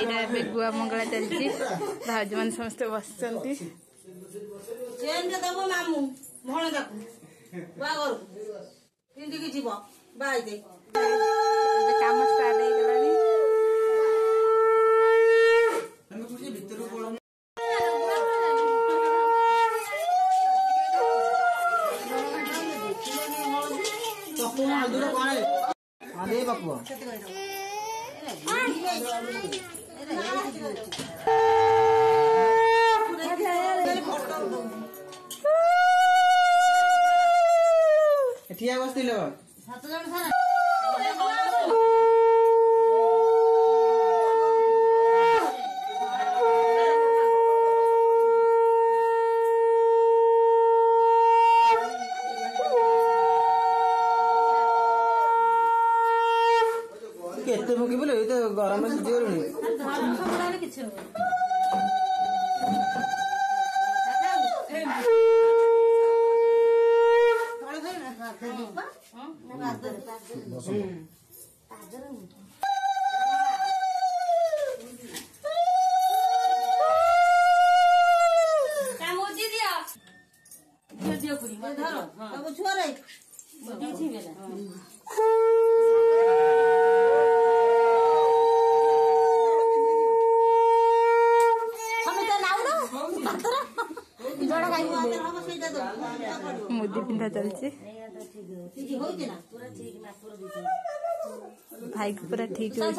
भाई गुआ मंगला चलती भाज मान समस्त बस काम स्टार्ट हो गलानी ठिया बसतील केते मुकी बोले तो गरम में सिद्धि करूनी मुदी पिंधा चलती भाई को पूरा ठीक है।